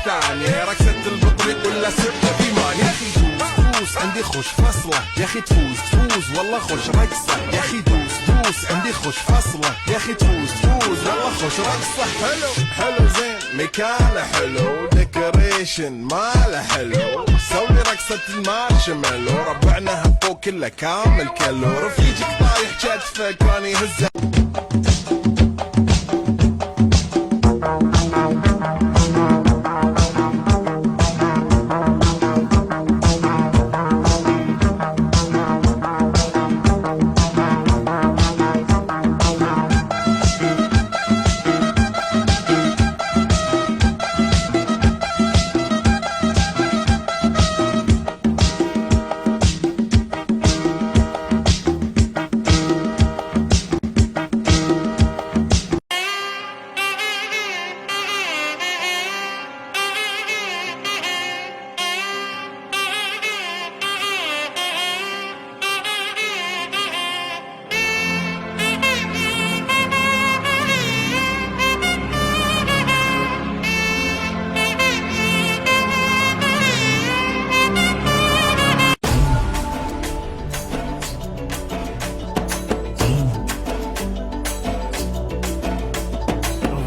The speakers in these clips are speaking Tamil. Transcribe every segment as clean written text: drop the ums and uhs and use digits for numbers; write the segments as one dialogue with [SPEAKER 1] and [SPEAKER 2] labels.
[SPEAKER 1] الثانية رقصة البطريق ولا سبة بيمان. يا اخي دوس عندي خوش فصلة، يا اخي تفوز والله خوش رقصة. يا اخي دوس عندي خوش فصلة، يا اخي تفوز والله خوش رقصة. حلو زين مكانه حلو، ديكوريشن ماله حلو، سوي رقصة المارشميلو، ربعناها فوق كله كامل كلو، رفيجك طايح كتفك واني هزه.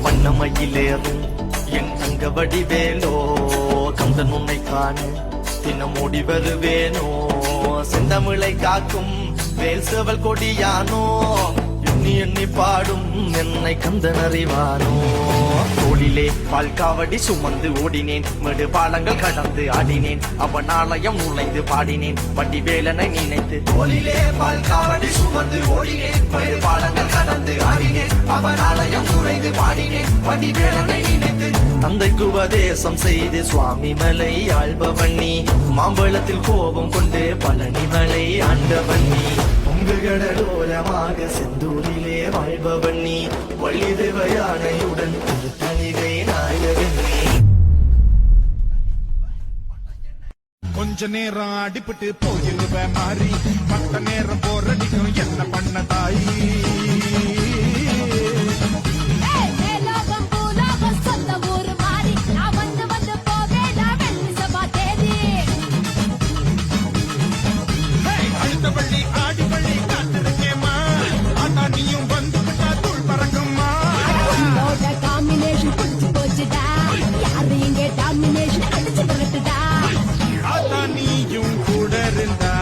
[SPEAKER 2] வண்ணமயிலேறும் என் தங்க வடிவேலோ, கந்தன் உன்னை காண தினமோடி வருவேனோ, செந்தமிழை காக்கும் வேல் சேவல் கொடியானோ, எண்ணி எண்ணி பாடும் என்னை கந்தன் அறிவானோ. தோளிலே பால் காவடி சுமந்து ஓடினேன், மேடு பாலங்கள் கடந்து ஆடினேன், அவன் ஆலயம் நுழைந்து பாடினேன், வடிவேலனை நினைத்து. தோளிலே பால் காவடி சுமந்து ஓடினேன், மேடு பாலங்கள் கடந்து ஆடினேன், அவன் ஆலயம் நுழைந்து பாடினேன், வடிவேலனை நினைத்து. தந்தைக்கு உபதேசம் செய்து சுவாமி மலை ஆள்பவன் நீ, மாம்பழத்தில் கோபம் கொண்டு பழனி மலை ஆண்டவன் நீ, கடலோரமாக செந்தூரிலே வாழ்பவன் நீ, வள்ளி தேவயானையுடன் தனிகை நாயகன் நீ.
[SPEAKER 3] கொஞ்ச நேரம் அடிபட்டு போயிருவ மாறி, மத்த நேரம் போரடிக்கும் என்ன பண்ண தாயி. அடுத்தபள்ளி ஆடிபள்ளி காத்திருக்கேமா, ஆனா நீயும் வந்து விட்டா தூள் பறக்குமா.
[SPEAKER 4] காம்பினேஷன் புடிச்சு போச்சுடா, யாரு இங்க டாமினேஷன் அடிச்சு வரட்டுடா.
[SPEAKER 3] ஆனா நீயும் கூட இருந்தா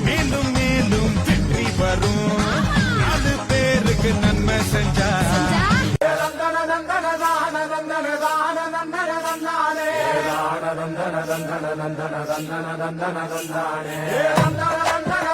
[SPEAKER 3] மேலும் மேலும் வெற்றி வரும், 4 பேருக்கு நன்மை செஞ்சா.
[SPEAKER 2] நந்தன நந்தன தான நந்தன தான நந்தன நந்தானே, நந்தன நந்தன நந்தன நந்தன நந்தன நந்தானே, நந்தன நந்தன